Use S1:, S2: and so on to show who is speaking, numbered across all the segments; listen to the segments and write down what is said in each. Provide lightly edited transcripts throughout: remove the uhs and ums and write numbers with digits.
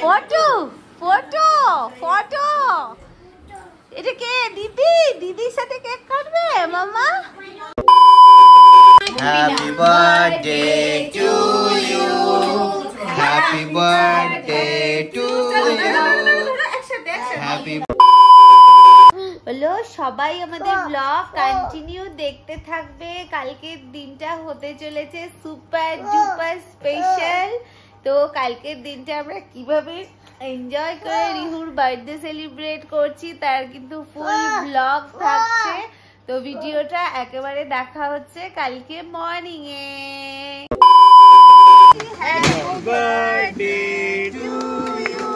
S1: Photo photo photo. এটা কে? দিদি, দিদির সাথে কেক কাটবে মামা।
S2: Happy birthday to you, happy birthday to you, happy.
S1: বলো সবাই আমাদের ব্লগ কন্টিনিউ দেখতে থাকবে। কালকের দিনটা হতে চলেছে সুপার ডুপার স্পেশাল। তো কালকের দিনটা আমরা কিভাবে এনজয় করে রিহুর বার্থডে সেলিব্রেট করছি তার কিন্তু ফুল ব্লগ থাকছে। তো ভিডিওটা একেবারে দেখা হচ্ছে কালকে মর্নিং এ। Happy birthday to you,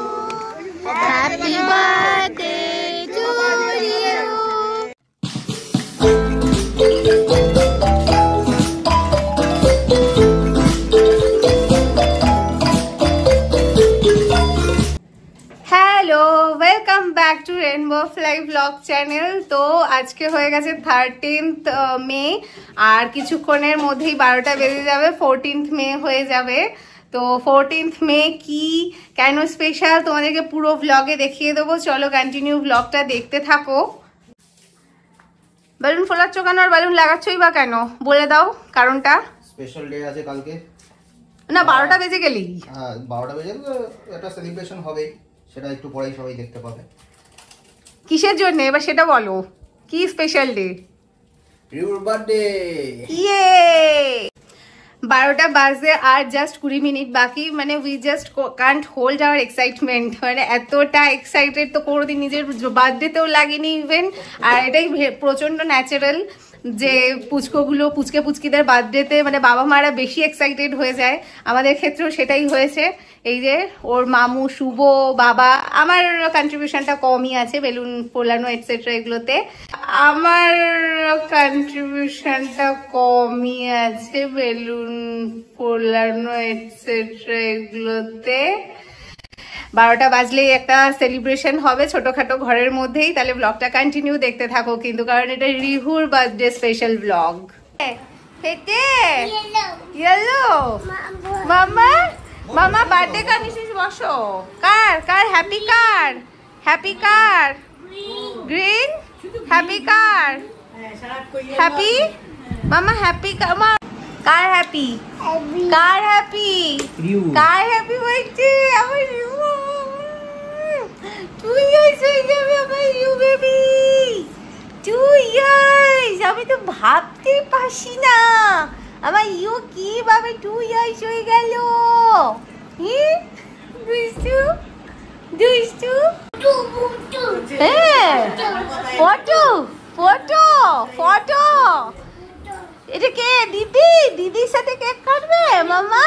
S1: happy birthday to you. Hello, welcome back to Rainbow Fly blog channel. তো আজকে হয়ে গেছে 13th মে, আর কিছুক্ষণের মধ্যেই 12টা বেজে যাবে, 14th মে হয়ে যাবে। তো 14th মে কি কেন স্পেশাল তোমাদেরকে পুরো ব্লগে দেখিয়ে দেবো। চলো কন্টিনিউ ব্লগটা দেখতে থাকো। বেলুন ফোলাচ্ছ কেন আর বেলুন লাগাচ্ছই বা কেন বলে দাও কারণটা।
S2: স্পেশাল ডে আছে কালকে
S1: না, 12টা বেজে গেলেই।
S2: হ্যাঁ 12টা বেজে একটা সেলিব্রেশন হবে, সেটা একটু পরেই সবাই দেখতে পাবে।
S1: কিসের জন্য এবার সেটা বলো, কি স্পেশাল ডে?
S2: রিউর বার্থডে।
S1: ইয়ে 12টা বাজে আর জাস্ট 20 মিনিট বাকি। মানে we just can't hold our excitement. মানে এতটা এক্সাইটেড তো কোনোদিন নিজের বার্থডেতেও লাগেনি ইভেন। আর এটাই প্রচন্ড ন্যাচারাল যে পুচকিদের বার্থডেতে মানে বাবা মারা বেশি এক্সাইটেড হয়ে যায়। আমাদের ক্ষেত্রেও সেটাই হয়েছে। এই যে ওর মামু শুভ, বাবা, আমার কন্ট্রিবিউশনটা কমই আছে বেলুন ফোলানো এটসেট্রা এগুলোতে। আমার কন্ট্রিবিউশনটা কমই আছে বেলুন ফোলানো এটসেট্রা এগুলোতে। 12টা বাজলেই একটা সেলিব্রেশন হবে ছোটখাটো ঘরের মধ্যেই। তাহলে ব্লগটা কন্টিনিউ দেখতে থাকো কিন্তু, কারণ এটা রিহুর বার্থডে স্পেশাল ব্লগ। ফেটে ইয়েলো মামা, মামা বার্থডে কার নিছিস? বসো। কার কার হ্যাপি, কার হ্যাপি, কার গ্রিন হ্যাপি, কার হ্যাপি মামা, হ্যাপি কার হ্যাপি, কার হ্যাপি, কার হ্যাপি হয়েছে? আমার রিউ, তুই হয়ে যাবে আমার রিউ বেবি, 2 ইয়ার্স। আমি তো ভাবতে পারছি না আমার ইউ কিভাবে 2 ইয়ার্স হয়ে গেল। দুষ্টু দুষ্টু। হ্যাঁ ফটো ফটো ফটো। এটা কে? দিদি, দিদির সাথে কেক কাটবে মামা।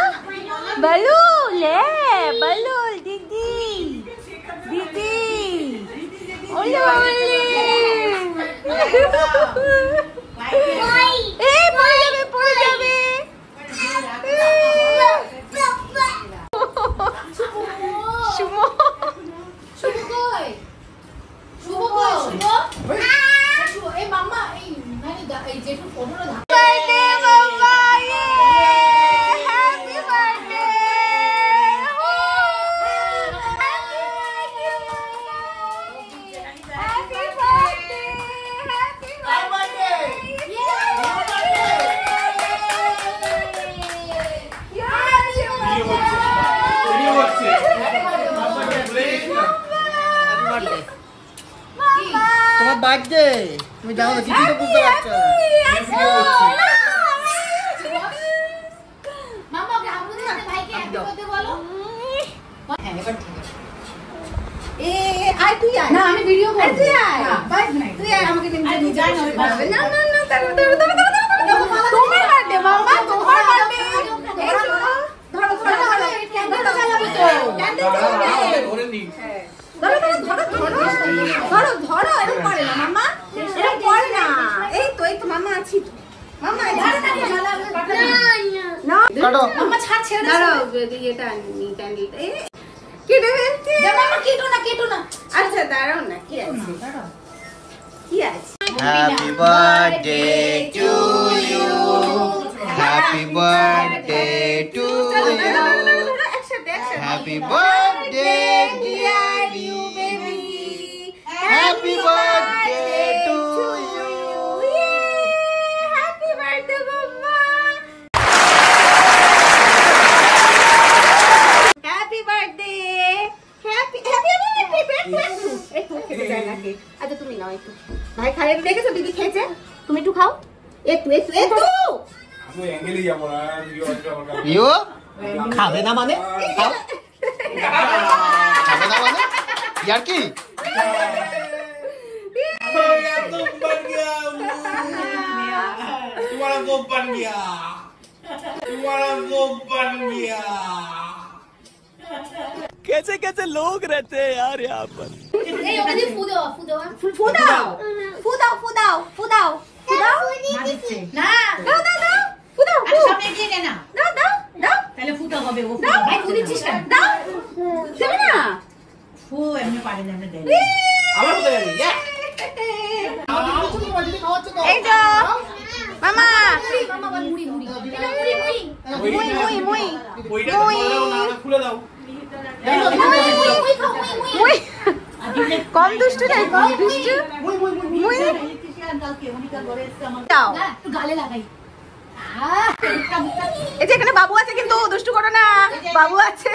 S1: বেলুন লে, বেলুন দিদি, দিদি ওলে ওলে। এ পড়ে যাবে, পড়ে যাবে। শুভ শুভ কই? শুভ কই? শুভ এই মামা এই মানে এই যেটু ফটোটা ধা। বার্থডে মামা, ইয়ে happy birthday. Happy birthday, happy birthday.
S2: তোমার বার্থডে তুমি জানো না, কিছু তো বুঝতে পারছো না।
S1: মামা ওকে আমাদের সাথে ভাইকে হ্যাপি বার্থডে বলো। হ্যাঁ এবার ঠিক আছে। এ আয় তুই আয়। না আমি ভিডিও করব। তুই আয়। বাই নাই। তুই আয় আমাকে নিয়ে যা না। না না না ধরো তোমার বার্থডে মামা, তোমার বার্থডে। এই ধরো ধরো ধরো ক্যান্ডেল জ্বালাবো তো। ক্যান্ডেল জ্বালাবে। ধরে নি। ধরো ধরো ধরো ধরো ধরো। এরকম করে না মামা, এরকম করে না। এই তো মামা আছি তো। মামা ধরো না জ্বালাবে। না
S2: কাটো
S1: মামা ছাড় ছেড়ে দাও। এটা নি ক্যান্ডেলটা কেটে ফেলতে। যা মামা কেটো না। আচ্ছা দাঁড়াও না, কি আছে কি আছে।
S2: Happy birthday to you, happy birthday to you. Happy birthday dear you baby. Happy birthday to you.
S1: Happy birthday mama. Happy birthday. Happy আচ্ছা তুমি নাও একটু ভাই খাই দেখেছো দিদি খেয়েছে তুমি একটু খাও একটু
S2: ইয়ো খাবে না মানে খাও খাবে না মানে यार की
S3: तुम्हारा गोप बन गया कैसे कैसे लोग रहते हैं यार यहाँ पर
S1: কম দুষ্টু নাই কম দুষ্টু এই যে এখানে বাবু আছে কিন্তু দুষ্টু করো না বাবু আছে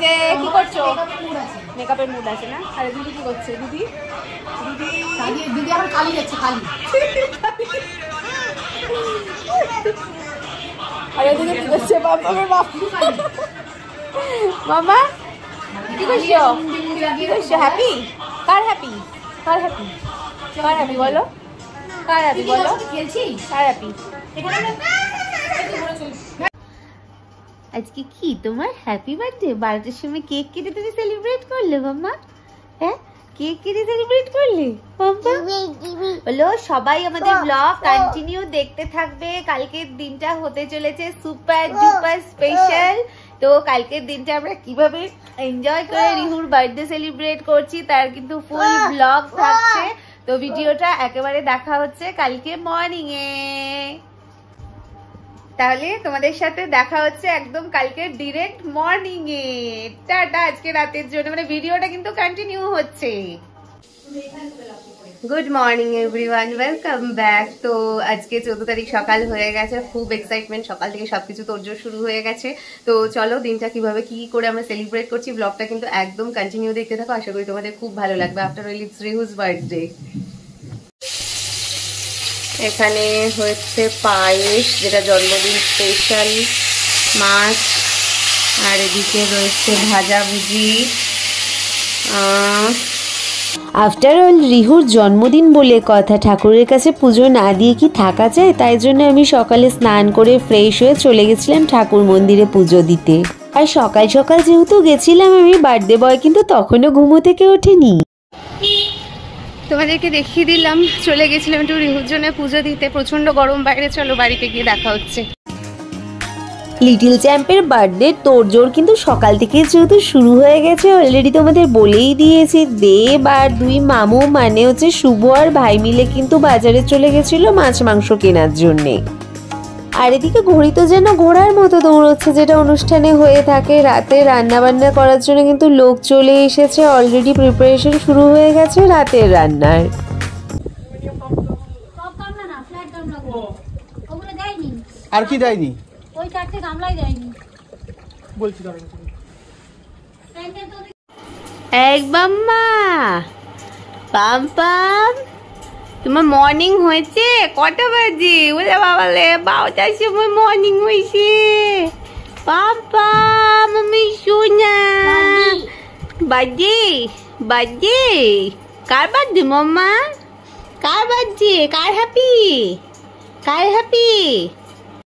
S1: যে কি করছো মেকআপের মুড আছে না আরে দিদি কি করছে দিদি দিদি আমার কালি যাচ্ছে কালি আরে দিদি কি করছে মামা কি করছো হ্যাপি কার হ্যাপি বলো কার হ্যাপি বলো কার হ্যাপি আজকে কি তোমার হ্যাপি বার্থডে 12টার সময় কেক কেটে তুমি সেলিব্রেট করলে মাম্মা হ্যাঁ কেক কেটে সেলিব্রেট করলে বলো সবাই আমাদের ব্লগ কন্টিনিউ দেখতে থাকবে কালকের দিনটা হতে চলেছে সুপার ডুপার স্পেশাল তো কালকের দিনটা আমরা কিভাবে এনজয় করে রিহুর বার্থডে সেলিব্রেট করছি তার কিন্তু ফুল ব্লগ থাকছে তো ভিডিওটা একেবারে দেখা হচ্ছে কালকে মর্নিং এ তাহলে তোমাদের সাথে দেখা হচ্ছে একদম কালকে ডিরেক্ট মর্নিং এ টাটা আজকে রাতের জন্য মানে ভিডিওটা কিন্তু কন্টিনিউ হচ্ছে good morning everyone welcome back তো আজকে 14 তারিখ সকাল হয়ে গেছে খুব এক্সাইটমেন্ট সকাল থেকে সবকিছু তোড়জোড় শুরু হয়ে গেছে তো চলো দিনটা কিভাবে কি করে আমরা সেলিব্রেট করছি ব্লগটা কিন্তু একদম কন্টিনিউ দেখতে থাকো আশা করি তোমাদের খুব ভালো লাগবে আফটার অল ইটস রিহুজ বার্থডে এখানে হচ্ছে পায়েস যেটা জন্মদিন স্পেশাল মাছ আর এদিকে রয়েছে ভাজাভুজি
S4: আফটার অল রিহুর জন্মদিন বলে কথা ঠাকুরের কাছে পুজো না দিয়ে কি থাকা যায় তাই জন্য আমি সকালে স্নান করে ফ্রেশ হয়ে চলে গেছিলাম ঠাকুর মন্দিরে পুজো দিতে আর সকাল সকাল যেহেতু গেছিলাম আমি বার্থডে বয় কিন্তু তখনও ঘুমো থেকে ওঠেনি
S1: তোমাদেরকে দেখিয়ে দিলাম চলে গেছিলাম একটু রিহুর জন্য পুজো দিতে প্রচন্ড গরম বাইরে চলো বাড়িতে গিয়ে দেখা হচ্ছে
S4: লিটল চ্যাম্পের বার্থডে তোড়জোড় কিন্তু সকাল থেকে যেহেতু শুরু হয়ে গেছে অলরেডি তোমাদের বলেই দিয়েছি দেব আর দুই মামু মানে হচ্ছে শুভ আর ভাই মিলে কিন্তু বাজারে চলে গেছিল মাছ মাংস কেনার জন্যে আর এদিকে ঘড়ি তো যেন ঘোড়ার মতো দৌড়চ্ছে যেটা অনুষ্ঠানে হয়ে থাকে রাতে রান্না বান্না করার জন্য কিন্তু লোক চলে এসেছে অলরেডি প্রিপারেশন শুরু হয়ে গেছে রাতের রান্নার
S2: আর কি দেয়নি
S5: ওই চারটে গামলাই দেয়নি
S2: বলছি
S1: এক বাম্মা পাম পাম তোমার মর্নিং হয়েছে কটা বাজে ওরে বাবালে 12টার সময় মর্নিং হয়েছে পাম পাম আমি সোনা বাজে বাজে কার বাজে মাম্মা কার বাজে কার হ্যাপি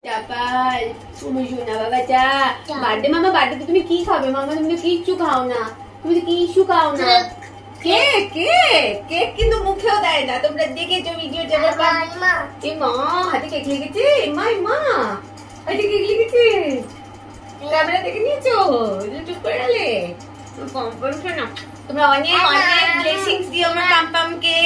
S1: চাপাল তুমি সোনা বাবাটা বার্থডে মামা বার্থডে তুমি কি খাবে মামা তুমি তো কিচ্ছু খাও না তুমি তো কিচ্ছু খাও না কেক কেক কেক কিন্তু মুখেও দেয় না তোমরা দেখেছো ভিডিওতে এ মা হাতে কেক লেগেছে মা হাতে কেক লেগেছে ক্যামেরা দেখে নিয়েছো চুপ করে গেলে কম করছো না
S6: তোমরা অনেক অনেক ব্লেসিংস দিও আমার পাম্পামকে,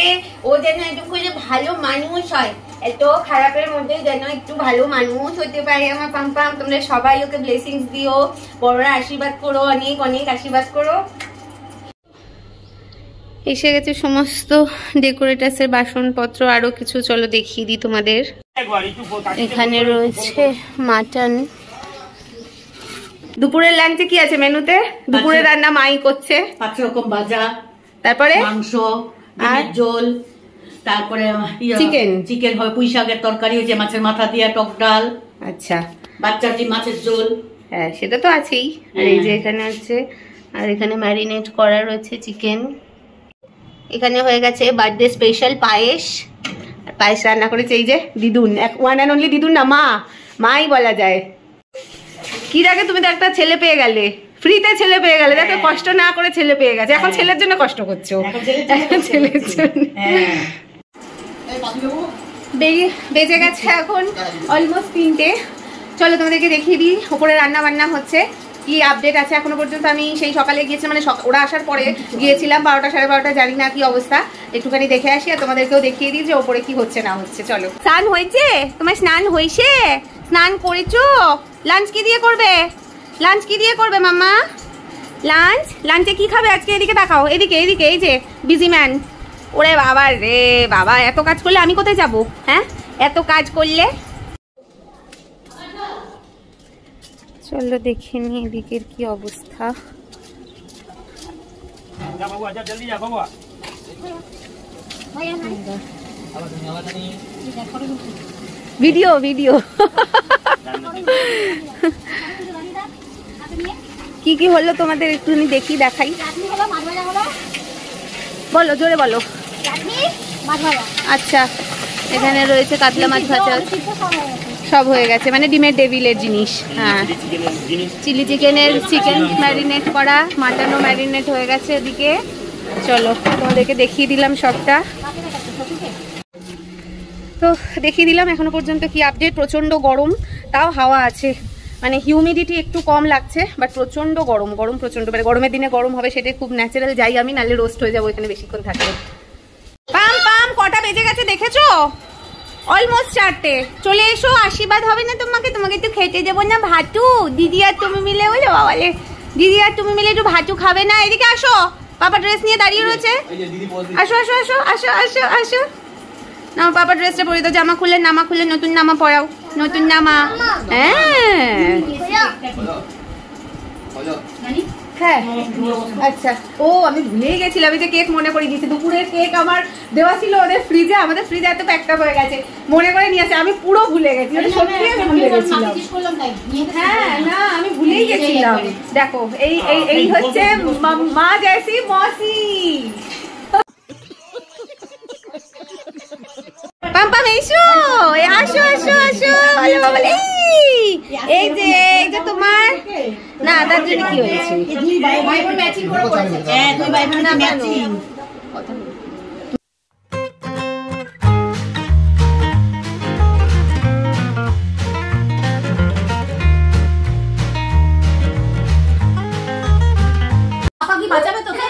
S6: ও যেন একটু করে ভালো মানুষ হয়, এত খারাপের মধ্যে যেন একটু ভালো মানুষ হতে পারে আমার পাম্পাম। তোমরা সবাই ওকে ব্লেসিংস দিও, বড়রা আশীর্বাদ করো, অনেক অনেক আশীর্বাদ করো।
S1: এসে গেছে সমস্ত ডেকোরেটার্সের বাসনপত্র, আরো কিছু, চলো দেখিয়ে দিই তোমাদের। এখানে রয়েছে মাটন। দুপুরের লাঞ্চে কি আছে মেনুতে? দুপুরে রান্না মাই করছে
S7: 5 রকম ভাজা,
S1: তারপরে
S7: মাংস, ডিমের ঝোল, তারপরে চিকেন হয়, পুঁই শাকের তরকারি হয়েছে, মাছের মাথা দিয়ে টক ডাল,
S1: আচ্ছা
S7: বাচ্চার মাছের ঝোল।
S1: হ্যাঁ সেটা তো আছেই। আর এই যে এখানে আছে, আর এখানে ম্যারিনেট করা রয়েছে চিকেন। এখানে হয়ে গেছে বার্থডে স্পেশাল পায়েস, আর পায়েস রান্না করেছে এই যে দিদুন, ওয়ান অ্যান্ড অনলি দিদুন না, মাই বলা যায়। কি আগে তুমি তো একটা ছেলে পেয়ে গেলে, ফ্রিতে ছেলে পেয়ে গেলে, দেখো কষ্ট না করে ছেলে পেয়ে গেছে, এখন ছেলের জন্য কষ্ট করছো, এখন ছেলের জন্য। বেজে গেছে এখন অলমোস্ট 3টে। চলো তোমাদেরকে দেখিয়ে দিই ওপরে রান্না বান্না হচ্ছে, কি আপডেট আছে এখনো পর্যন্ত। আমি সেই সকালে গিয়েছি, মানে ওরা আসার পরে গিয়েছিলাম 12টা সাড়ে 12টা, জানি না কি অবস্থা, একটুখানি দেখে আসি আর তোমাদেরকেও দেখিয়ে দিই যে ওপরে কি হচ্ছে না হচ্ছে। চলো। স্নান হয়েছে তোমার? স্নান হয়েছে? স্নান করেছো? লাঞ্চ কি দিয়ে করবে? লাঞ্চ কি দিয়ে করবে মাম্মা? লাঞ্চে কি খাবে আজকে? এদিকে তাকাও, এদিকে এদিকে, এই যে বিজি ম্যান। ওরে বাবা রে বাবা, এত কাজ করলে আমি কোথায় যাবো? হ্যাঁ এত কাজ করলে। চলো দেখে নি এদিকের কি অবস্থা। ভিডিও কি কি হলো তোমাদের একটুখানি দেখি, দেখাই। বলো, জোরে বলো। আচ্ছা, এখানে রয়েছে কাতলা মাছ ভাজা, সব হয়ে গেছে, মানে ডিমের ডেভিলের জিনিস। হ্যাঁ, চিলি চিকেন ম্যারিনেট করা, মাটনও ম্যারিনেট হয়ে গেছে এদিকে। চলো তোমাদেরকে দেখিয়ে দিলাম সবটা। তো দেখিয়ে দিলাম এখনো পর্যন্ত কি আপডেট। প্রচন্ড গরম, তাও হাওয়া আছে, মানে হিউমিডিটি একটু কম লাগছে, বাট প্রচন্ড গরম প্রচন্ড। মানে গরমের দিনে গরম হবে সেটা খুব ন্যাচারাল, যাই আমি, নালে রোস্ট হয়ে যাবো এখানে বেশিক্ষণ থাকলে। পাম কটা বেজে গেছে দেখেছো? অলমোস্ট 4টে। চলে এসো, আশীর্বাদ হবে না তোমাকে? তোমাকে একটু খেতে দেবো না ভাতু? দিদি আর তুমি মিলে, বলে বাবালে, দিদি আর তুমি মিলে একটু ভাতু খাবে না? এদিকে আসো, পাপা ড্রেস নিয়ে দাঁড়িয়ে রয়েছে। আসো আসো আসো আসো আসো আসো, না পাপা ড্রেসটা পরে দাও, জামা খুলে, নামা খুলে, নতুন নামা পরাও, নতুন নামা। হ্যাঁ আচ্ছা, ও আমি ভুলেই গেছিলাম, আমি যে কেক মনে করে গেছি। দুপুরের কেক আমার দেওয়া ছিল ওদের ফ্রিজে, আমাদের ফ্রিজে এত প্যাকটা হয়ে গেছে, মনে করে নিয়ে আসে। আমি পুরো ভুলে গেছি, সত্যি আমি ভুলে গেছিলাম। হ্যাঁ না, আমি ভুলেই গেছিলাম। দেখো এই হচ্ছে মা জেসি মসি। পাম্পাম এসো, আসো আসো আসো। এই যে তোমার, না তার জন্য কি হয়েছে?
S5: বাঁচাবে তোকে?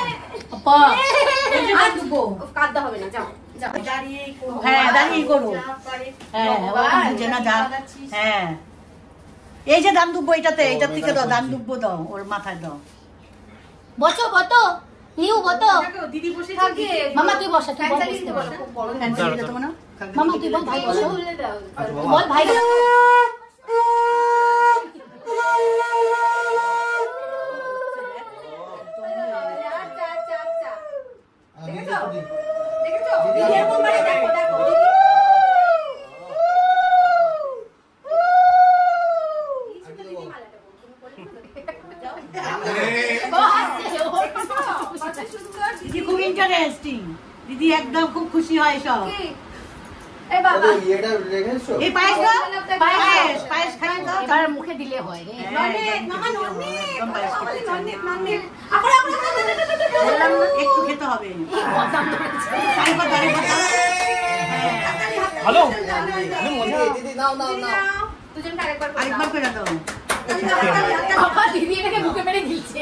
S1: কাঁদতে হবে না, যাও।
S7: হ্যাঁ দাঁড়িয়ে করো। হ্যাঁ হ্যাঁ, এই যে দান দুব্বো, এটার থেকে দাও, দান দুব্বো দাও, ওর মাথায় দাও।
S5: বসো নিউ বতো।
S1: দিদি বসে
S5: মামা তুই বসা, তুই মামা তুই বল, ভাই বসো, বল ভাই।
S7: খুব ইন্টারেস্টিং দিদি, একদম খুব খুশি হয় সব। এই পায়েস দাও, পায়েস খাই দাও,
S5: এবার মুখে দিলে হয় রে।
S7: একটু খেতে হবে।
S3: হ্যালো,
S7: আরেকবার করে দাও।
S5: দিদি এটাকে মুখে মেরে গিলছে।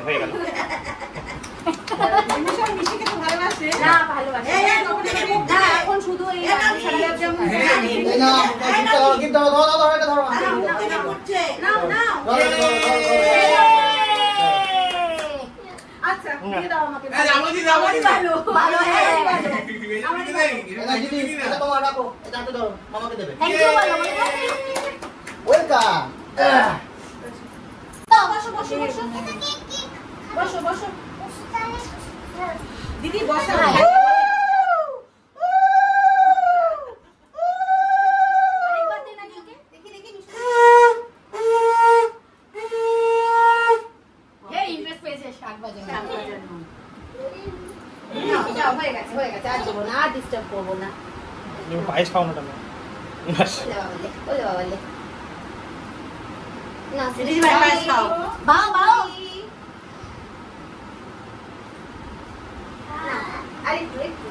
S8: হয়ে গেল।
S6: না ভালোবাসে না, এখন শুধু এই আচ্ছা দিয়ে দাও আমাকে। ভালো থ্যাংক ইউ বলো।
S2: ওয়েলকাম।
S6: বসো বসো বসো বসো বসো দিদি বসো। আরেকবার দে না ওকে, দেখি দেখি মিষ্টি। এই ইন্টারেস্ট পেয়েছে শাক বাজানো। যাও হয়ে গেছে আর দেবো না, আর ডিস্টার্ব করবো না।
S8: পায়েস খাওয়ানোটা না
S6: ওলে বাবালে না
S7: দিদি ভাই পায়েস খাও।
S6: বাও বাও আরে একটু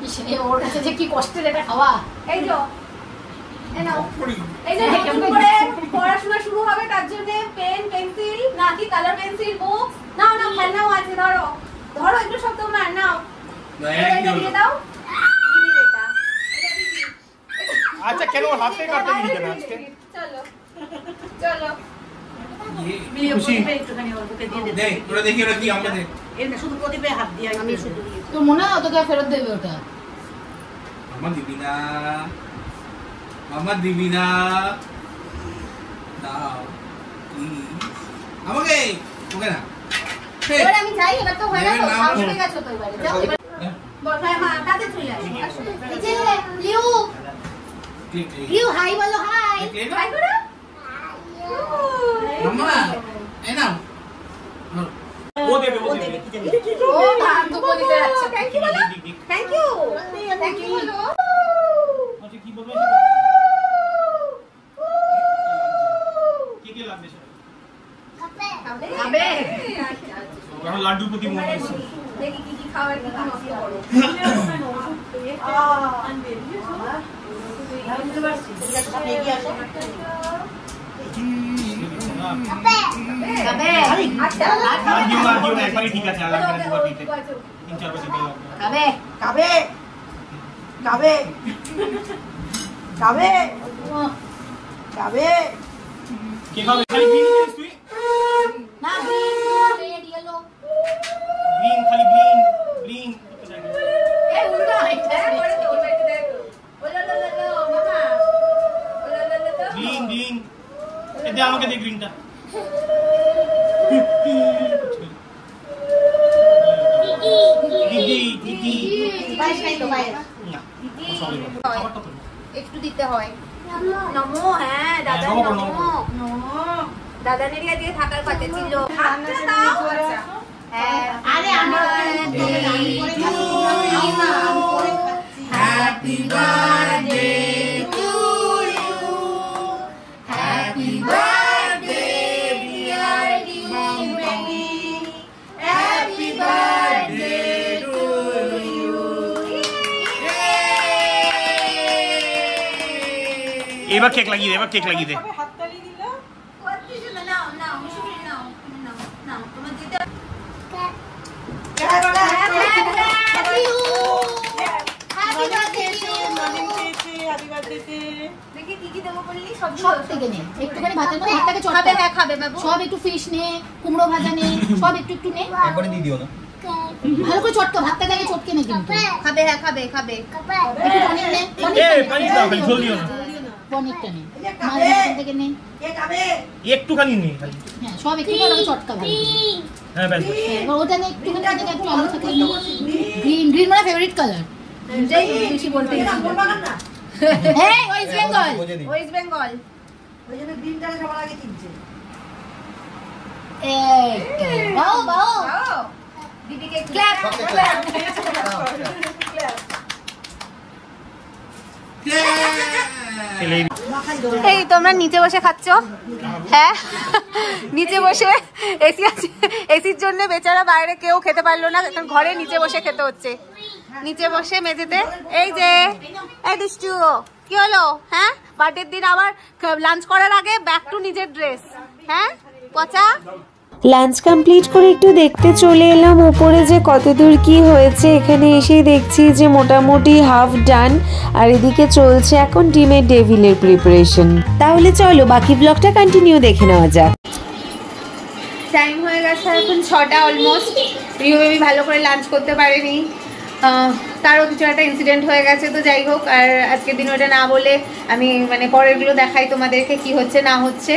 S6: ইসে ওর কাছে যে কি কষ্টের এটা খাওয়া। এই যে এই যে নতুন করে পড়াশোনা শুরু হবে, তার জন্য পেন পেন্সিল নাকি কালার পেন্সিল বুক নাও না, খেলনাও আছে। ধরো ধরো একটু সব তোমার নাও, এটা দিয়ে দাও। দিদি এটা দিদি।
S8: আচ্ছা কেন ওর হাতে কাটতে দিতে না আজকে?
S6: চলো চলো
S8: খুশি
S7: একটুখানি ওর বুকে দিয়ে দে।
S3: দেখ ওরা দেখি ওরা কি আমরা দেখ
S7: এমনি শুধু প্রদীপে হাত দিয়ে আমি শুধু
S5: তোর মনে হয় তোকে ফেরত দেবে ওটা?
S3: আমার দিবি না, আমার দিবি না, দাও আমাকে ওকে না।
S6: এবার আমি যাই, এবার তো হয়ে গেল,
S3: না, না,
S6: সাহস হয়ে গেছে তো এবারে যাও। এবার বসায় মা কাছে চলে আসো। এই যে লিউ লিউ হাই বলো, হাই হাই করো।
S3: মামা এই নাও
S8: ও দেবে
S7: কি জানি
S6: ও ভাত তো বলি যাচ্ছে। থ্যাংক ইউ বলো, থ্যাংক ইউ থ্যাংক ইউ বলো।
S8: আচ্ছা কি বলবো? কি লাগবে সেটা?
S6: খাবে
S8: এখন লাড্ডুর প্রতি মনে হচ্ছে।
S6: দেখি কি কি খাবার কি কি নষ্ট করো। খাবে আচ্ছা
S8: দিও না একবারই ঠিক আছে, আলাদা করে দুবার দিতে 3-4 বছর পরে লাগবে।
S6: খাবে
S7: খাবে খাবে খাবে খাবে
S8: কে খাবে? খালি গ্রিন জিনিস তুই?
S6: না রেড ইয়েলো
S8: গ্রিন খালি গ্রিন গ্রিন
S6: এই উল্টা এটা করে তো ওটা দেখো। ওলা লা লা লা মামা ওলা লা লা লা
S8: গ্রিন গ্রিন এতে আমাকে দে গ্রিনটা। দিদি দিদি
S6: বাইশ নাই তো বাইশ
S8: না সরি খাবারটা তো
S6: একটু দিতে হয়। নমো হ্যাঁ দাদা
S8: নমো,
S6: নমো দাদা নেরিয়া দিয়ে থাকার কথা ছিল। হাতটা দাও হ্যাঁ। আরে আমি
S3: happy birthday to you, happy birthday dear mummy, happy birthday to you.
S8: এবার কেক লাগিয়ে দে, এবার কেক লাগিয়ে দে।
S6: নাও নাও মিশু নাও নাও নাও তোমার দিতে দেখি কি কি দেবো বললি?
S5: সব থেকে নে একটুখানি ভাতের মধ্যে হাতটাকে চটকাবে।
S6: হ্যাঁ খাবে বাবু
S5: সব একটু ফিশ নে, কুমড়ো ভাজা নে, সব একটু একটু নে।
S2: একবারে দিয়ে দিও না।
S5: ভালো করে চটকা, ভাতটাকে আগে চটকে নে কিন্তু।
S6: খাবে হ্যাঁ খাবে খাবে
S5: একটু পনির নে,
S8: এই পানি দাও, খালি ঝোল দিও না।
S5: পনিরটা নে, মাছ থেকে নে।
S8: একটুখানি নে খালি।
S5: হ্যাঁ সব একটু করে চটকা ভালো করে।
S8: হ্যাঁ ব্যাস।
S5: এবার ওটা নে একটুখানি থেকে একটু আলু থাকলে গ্রিন গ্রিন মানে ফেভারিট কালার।
S6: যেই বেশি বলতে
S5: হ্যাঁ ওয়েস্ট বেঙ্গল।
S6: ওয়েস্ট বেঙ্গল
S7: ওই জন্য গ্রিনটা সবার আগে কিনছে।
S5: এই বাও বাও
S6: দিদিকে ক্ল্যাপ
S8: খেলেই
S1: এই তোমরা নিচে বসে খাচ্ছ? হ্যাঁ নিচে বসে এসি আছে, এসির জন্য বেচারা বাইরে কেউ খেতে পারলো না, এখন ঘরে নিচে বসে খেতে হচ্ছে। নিচে বসে মেঝেতে। এই যে এই দুষ্টু কি হলো? হ্যাঁ বার্থডের দিন আবার লাঞ্চ করার আগে ব্যাক টু নিজের ড্রেস। হ্যাঁ পচা
S4: লাঞ্চ কমপ্লিট করে একটু দেখতে চলে এলাম উপরে যে কতদূর কি হয়েছে। এখানে এসেই দেখছি যে মোটামুটি হাফ ডান, আর এদিকে চলছে এখন ডিমের ডেভিলের প্রিপারেশন। তাহলে চলো বাকি ব্লগটা কন্টিনিউ দেখে নেওয়া যাক।
S1: টাইম হয়ে গেছে এখন 6টা অলমোস্ট। রিউ বেবি ভালো করে লাঞ্চ করতে পারেনি, তারও কিছু একটা ইনসিডেন্ট হয়ে গেছে। তো যাই হোক, আর আজকের দিন ওটা না বলে আমি মানে পরেরগুলো দেখাই তোমাদেরকে কি হচ্ছে না হচ্ছে।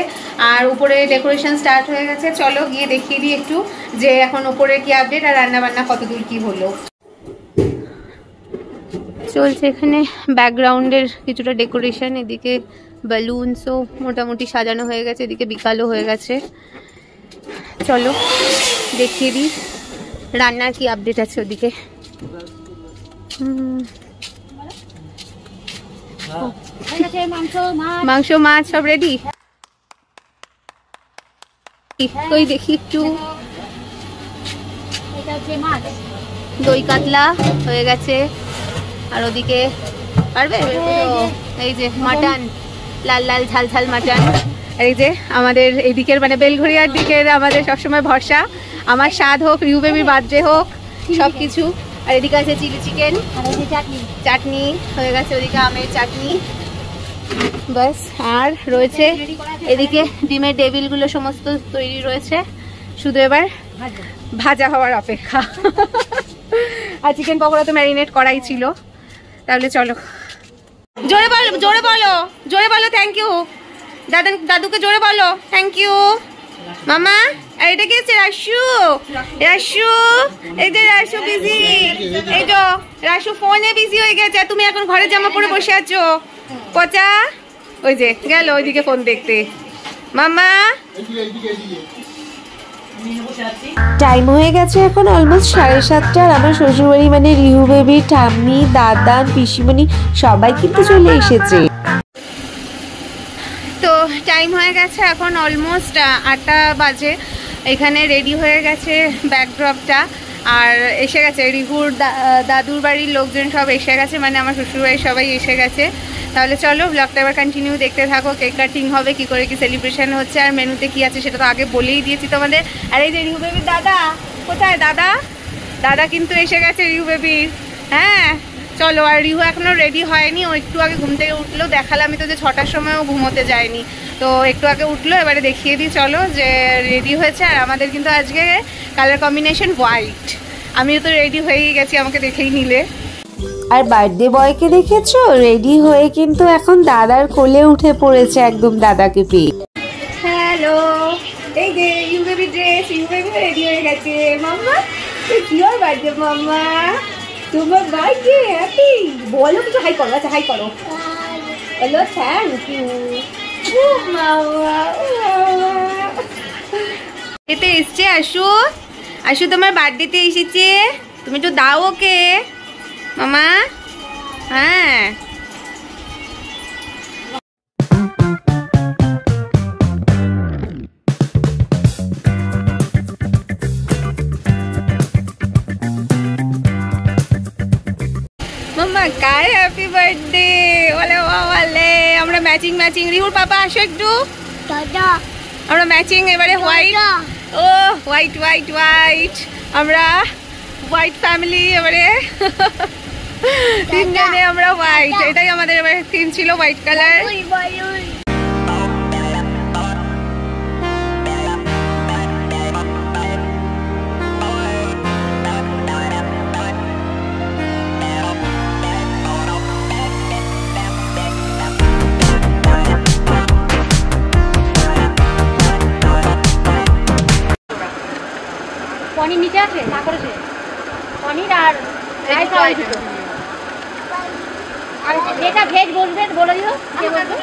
S1: আর উপরে ডেকোরেশন স্টার্ট হয়ে গেছে, চলো গিয়ে দেখিয়ে দিই একটু যে এখন উপরে কি আপডেট আর রান্নাবান্না কতদূর কি হলো। চলছে এখানে ব্যাকগ্রাউন্ডের কিছুটা ডেকোরেশন, এদিকে বেলুনসও মোটামুটি সাজানো হয়ে গেছে, এদিকে বিকালও হয়ে গেছে। চলো দেখিয়ে দিই রান্নার কি আপডেট আছে ওদিকে। মাংস মাছ সব রেডি। ওই দেখি একটু দই কাতলা হয়ে গেছে, আর ওদিকে পারবে এই যে মাটন, লাল লাল ঝাল ঝাল মাটন। আর এই যে আমাদের এইদিকের মানে বেলঘড়িয়ার দিকের আমাদের সবসময় ভরসা, আমার স্বাদ হোক, রিউ বেবির বার্থডে হোক, সব কিছু। আর এদিকে আছে চিলি চিকেন, চাটনি হয়ে গেছে, ওদিকে আমের চাটনি বাস। আর রয়েছে এদিকে ডিমের ডেভিলগুলো সমস্ত তৈরি রয়েছে, শুধু এবার ভাজা হওয়ার অপেক্ষা। আর চিকেন পকোড়া তো ম্যারিনেট করাই ছিল। তাহলে চলো জোরে বলো, জোরে বলো, জোরে বলো থ্যাংক ইউ। দাদুকে জোরে বলো থ্যাংক ইউ। মামা আর এটা কি হচ্ছে? রাশু, রাশু এই যে রাশু বিজি, এই তো রাশু ফোনে বিজি হয়ে গেছে। তুমি এখন ঘরে জামা পরে বসে আছো পচা। ওই যে গেল ওইদিকে ফোন দেখতে। মামা
S4: টাইম হয়ে গেছে এখন অলমোস্ট 7:30। আর আমার শ্বশুরবাড়ি মানে রিহু বেবি, ঠাম্মি, দাদা, পিসিমণি সবাই কিন্তু চলে এসেছে।
S1: তো টাইম হয়ে গেছে এখন অলমোস্ট 8টা বাজে। এখানে রেডি হয়ে গেছে ব্যাকড্রপটা, আর এসে গেছে রিহুর দাদুর বাড়ির লোকজন সব এসে গেছে, মানে আমার শ্বশুরবাড়ির সবাই এসে গেছে। তাহলে চলো ব্লগটা এবার কন্টিনিউ দেখতে থাকো। কেক কাটিং হবে, কি করে কি সেলিব্রেশন হচ্ছে, আর মেনুতে কি আছে সেটা তো আগে বলেই দিয়েছি তোমাদের। আর এই যে রিহু বেবির দাদা কোথায়? দাদা দাদা কিন্তু এসে গেছে রিহু বেবির। হ্যাঁ চলো। আর রিহু এখনো রেডি হয়নি, ও একটু আগে ঘুম থেকে উঠলো। দেখালাম আমি তো যে 6টার সময়ও ঘুমোতে যায়নি, তো একটু আগে উঠলো। এবারে দেখিয়ে দিই চলো যে রেডি হয়েছে। আর আমাদের কিন্তু আজকে কালার কম্বিনেশন হোয়াইট। আমিও তো রেডি হয়েই গেছি, আমাকে দেখেই নিলে।
S4: আর বার্থডে বয়কে দেখেছো রেডি হয়ে কিন্তু এখন দাদার কোলে উঠে পড়েছে একদম দাদাকে পেয়ে।
S1: হ্যালো, এই যে Rihu baby dress, Rihu baby ready হয়ে গেছে। মাম্মা ইটস ইওর বার্থডে মাম্মা, তোমার বার্থডে হ্যাপি। বলো কিছু, হাই করো। আচ্ছা হাই করো, বলো থ্যাংক ইউ। ও মামা এতে এসছে আশু, আশু তোমার বার্থডেতে এসেছে, তুমি একটু দাও ওকে মামা। হ্যাঁ মাম্মা কার হ্যাপি বার্থডে? বলে বাবালে আমরা ম্যাচিং ম্যাচিং। রিহুর পাপা আসো একটু, আমরা ম্যাচিং এবারে হোয়াইট। ও হোয়াইট হোয়াইট হোয়াইট, আমরা হোয়াইট ফ্যামিলি এবারে। তিনজনে আমরা হোয়াইট, এটাই আমাদের এবারে থিম ছিল, হোয়াইট কালার।
S5: পনির নিচে আছে না করেছে, পনির আর আর যেটা ভেজ বলবে বলে দিও, কে বলবে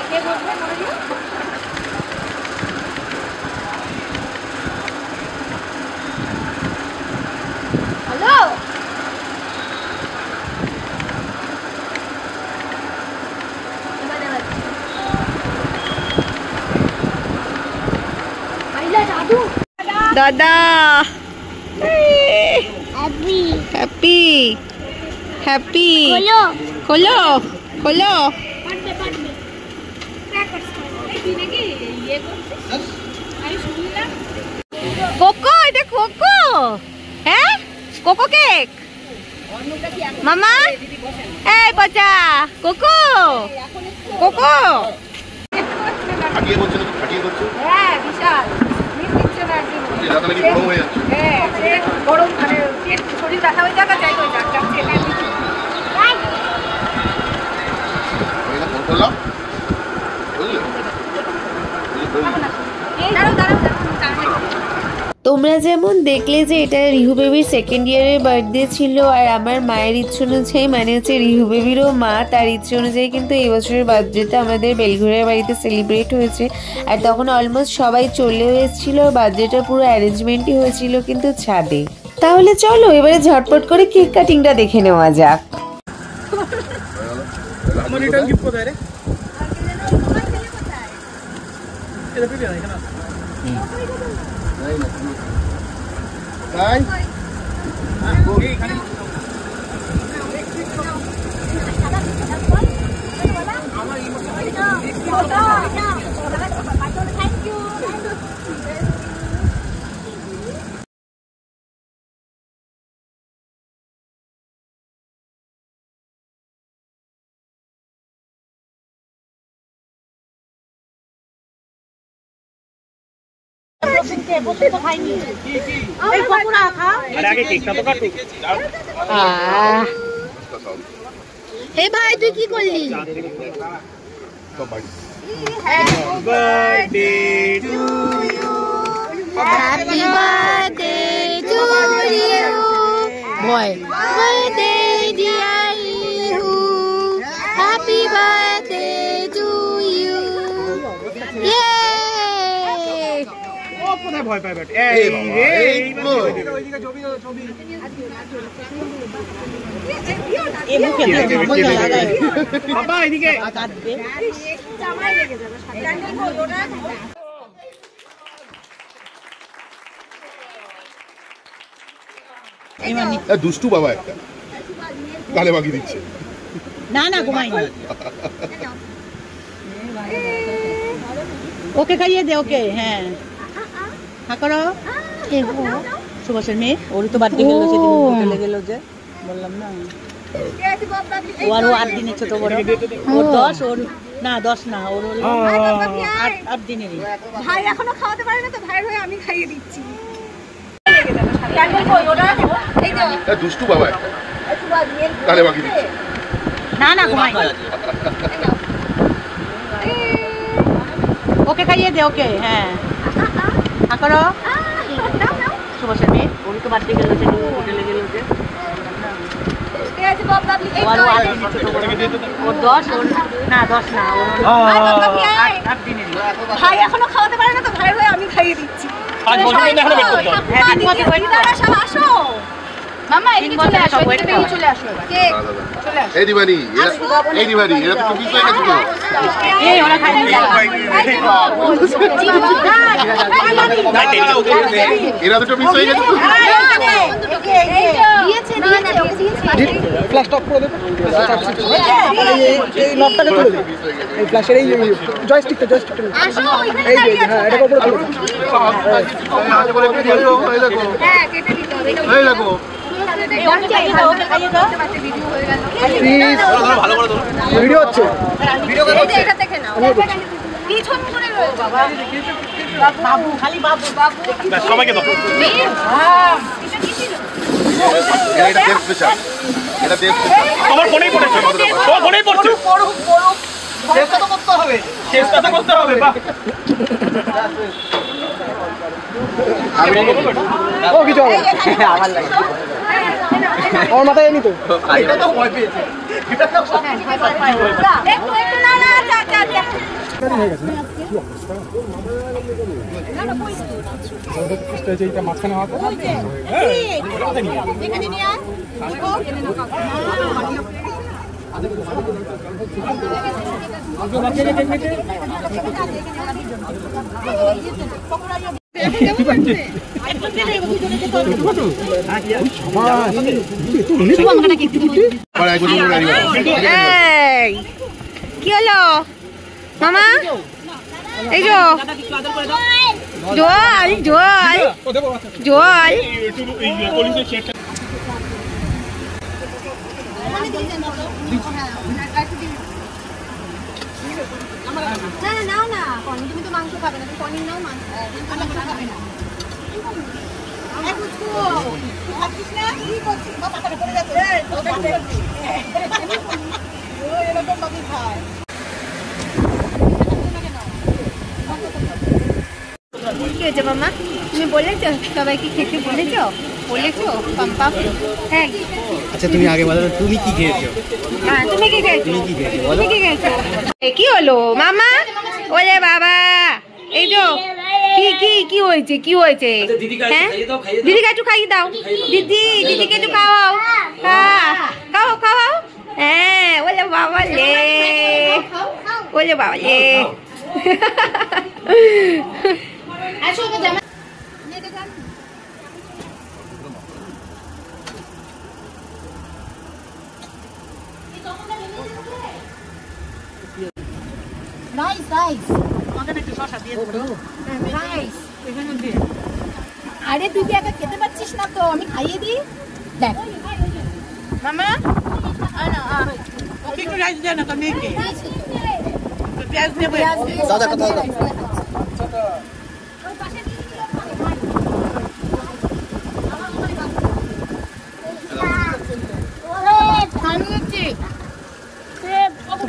S5: কে বলবে বলে দিও। হ্যালো
S1: দাদা হ্যাপি হ্যাপি হ্যাপি। খোলো খোলো। কোকো, এটা কোকো, হ্যাঁ কোকো কেক মামা, এই পচা কোকো কোকো। হ্যাঁ বিশাল গরম, মানে শরীর দেখা হয়ে যাক যাই হয়ে যাক।
S4: তোমরা যেমন দেখলে যে এটা রিহু বেবির সেকেন্ড ইয়ারের বার্থডে ছিল, আর আমার মায়ের ইচ্ছে অনুযায়ী, মানে হচ্ছে রিহু বেবিরও মা, তার ইচ্ছে অনুযায়ী কিন্তু এই বছরের বার্থডেটা আমাদের বেলঘুরের বাড়িতে সেলিব্রেট হয়েছে। আর তখন অলমোস্ট সবাই চলেও এসেছিলো, বার্থডেটা পুরো অ্যারেঞ্জমেন্টই হয়েছিল কিন্তু ছাদে। তাহলে চলো এবারে ঝটপট করে কেক কাটিংটা দেখে নেওয়া যাক।
S5: হে ভাই তুই কি করলি?
S3: Happy birthday to you.
S5: Happy birthday to you. Boy. Birthday dear you. Happy birthday to you. Yay!
S3: ও কোথায় ভয় পায় ব্যাট? এই বাবা এদিকে
S9: দুষ্টু বাবা একটা গালে বাগিয়ে দিচ্ছে।
S7: না না ঘুমাই না, ওকে খাইয়ে দে ওকে। হ্যাঁ হ্যাঁ করো। সুভাষের মেয়ে, ওরই তো বার্থডে গেল, সেদিন হোটেলে গেল যে বললাম না। ও আরো 8 দিনের ছোট বড়, ওর 10, ওর না 10 না, ওর 8 দিনেরই।
S1: ভাই এখনো খাওয়াতে পারে না তো, ভাইয়ের হয়ে আমি খাইয়ে দিচ্ছি।
S9: দুষ্টু বাবা একটা গালে বাগিয়ে দিচ্ছে।
S7: না না ঘুমাই না, ওকে খাইয়ে দে ওকে। হ্যাঁ হ্যাঁ করো। সুভাষের মেয়ে, ওরই তো বার্থডে গেল, সেদিন হোটেলে গেল যে ওর 10, ওর না 10 না, ওর 8 দিনেরই।
S1: ভাই এখনো খাওয়াতে পারে না তো, ভাইয়ের হয়ে আমি খাইয়ে দিচ্ছি। আসো মামা, এদিকে চলে আসো, এদিকে চলে আসো। কেক চলে আসো।
S9: এই দিবানি, এই দিবানি, এরা তো মিস হয়ে গেছে তো।
S7: এই ওরা খাই না,
S9: এরা দুটো মিস হয়ে গেছে তো।
S5: দিয়েছে
S10: ফ্ল্যাশ টপ করে দেবে, এই লকটাকে তুলে দে, এই ফ্ল্যাশের এই জয়স্টিকটা এই যে, হ্যাঁ এটাকে উপরে তুলে দে।
S1: হ্যাঁ কেটে দিতে হবে।
S9: এই দেখো
S10: ভিডিও হচ্ছে,
S1: এটা দেখে নাও, পিছন করে রয়েছে বাবা।
S7: বাবু খালি বাবু বাবু
S3: সবাইকে দাও।
S9: এটা দেব স্পেশাল, এটা দেব স্পেশাল।
S3: আমার ফোনেই পড়েছে, তোমার ফোনেই পড়ছে। চেষ্টা তো করতে হবে, চেষ্টা তো করতে হবে। বাহ
S10: ও কিছু হবে আমার লাগে, আমার মাথায় এনি তো।
S3: এটা তো ভয় পেয়েছে, এটা তো
S1: একটু না না চা
S10: এইটা মাঝখানে হওয়া
S1: এখানে নিয়ে আয়। কি হলো মামা? এই যো জল জল জল
S5: নাও না পনির, তুমি তো মাংস খাবে না, তুমি পনির নাও, মাংস খাবে না।
S1: কি হয়েছে মামা? তুমি বলেছো সবাইকে খেতে বলেছো? বলেছো পাম্পাম? হ্যাঁ।
S3: আচ্ছা তুমি আগে বলো তুমি কি খেয়েছো?
S1: হ্যাঁ তুমি কি খেয়েছো? তুমি কি খেয়েছো? কি হলো মামা? ওরে বাবা, এই তো কি কি কি হয়েছে? কি হয়েছে? হ্যাঁ দিদিকে একটু খাইয়ে দাও। দিদিকে একটু খাওয়াও। খাও খাওয়াও। হ্যাঁ ওলে বাবা লে, ওলে বাবা লে।
S5: আরে তুই কি একা খেতে পারছিস না তো, আমি খাইয়ে দিই। দেখ
S7: মামা একটু রাইস দেন না তো মেয়েকে, পেঁয়াজ দেবো।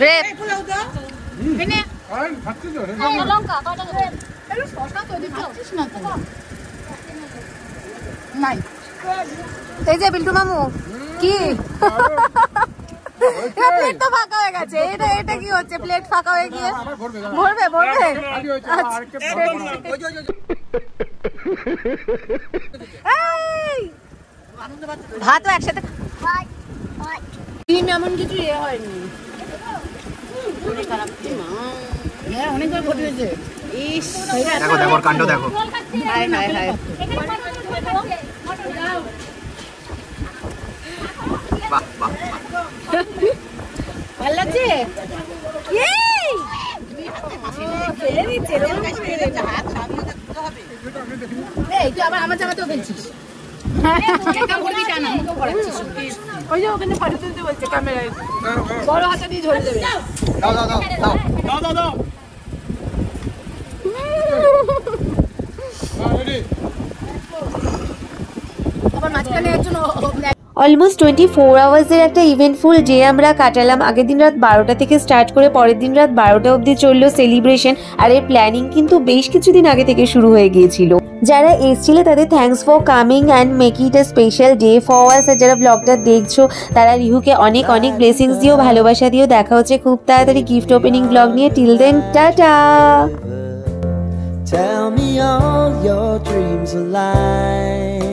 S1: গ্রেপ
S5: লঙ্কা কটা শশা তো দিচ্ছিস না তো। নাই
S1: এই যে বিল্টু মামু কি প্লেট তো ফাঁকা হয়ে গেছে। এটা এটা কি হচ্ছে? প্লেট ফাঁকা হয়ে গিয়ে ভরবে ভরবে। ভাতও একসাথে এমন কিছু ইয়ে হয়নি।
S5: হ্যাঁ অনেকবার ঘটে হয়েছে।
S2: দেখো দেখো কাণ্ড দেখো।
S1: হায় হায় হায়।
S2: বাহ বাহ
S1: ভালো লাগছে?
S5: এই তুই আবার আমার জামাতেও ফেলছিস। ওই যে ওখানে ফটো তুলতে বলছে ক্যামেরায়, বড় হাতে দিয়ে ধরে দেবে।
S2: দাও দাও দাও দাও
S8: দাও দাও দাও
S5: আবার মাঝখানে একজন
S4: অলমোস্ট 24 আওয়ার্সের একটা ইভেন্টফুল ডে আমরা কাটালাম। আগের দিন রাত 12টা থেকে স্টার্ট করে পরের দিন রাত 12টা অবধি চললো সেলিব্রেশন। আর এর প্ল্যানিং কিন্তু বেশ কিছুদিন আগে থেকে শুরু হয়ে গিয়েছিল। যারা এসেছিলে তাদের thanks for coming and make it a special day for us. আর যারা ব্লগটা দেখছো তারা রিহুকে অনেক অনেক ব্লেসিংস দিও, ভালোবাসা দিও। দেখা হচ্ছে খুব তাড়াতাড়ি গিফট ওপেনিং ব্লগ নিয়ে। Till then tata.
S11: Tell me all your dreams are lying.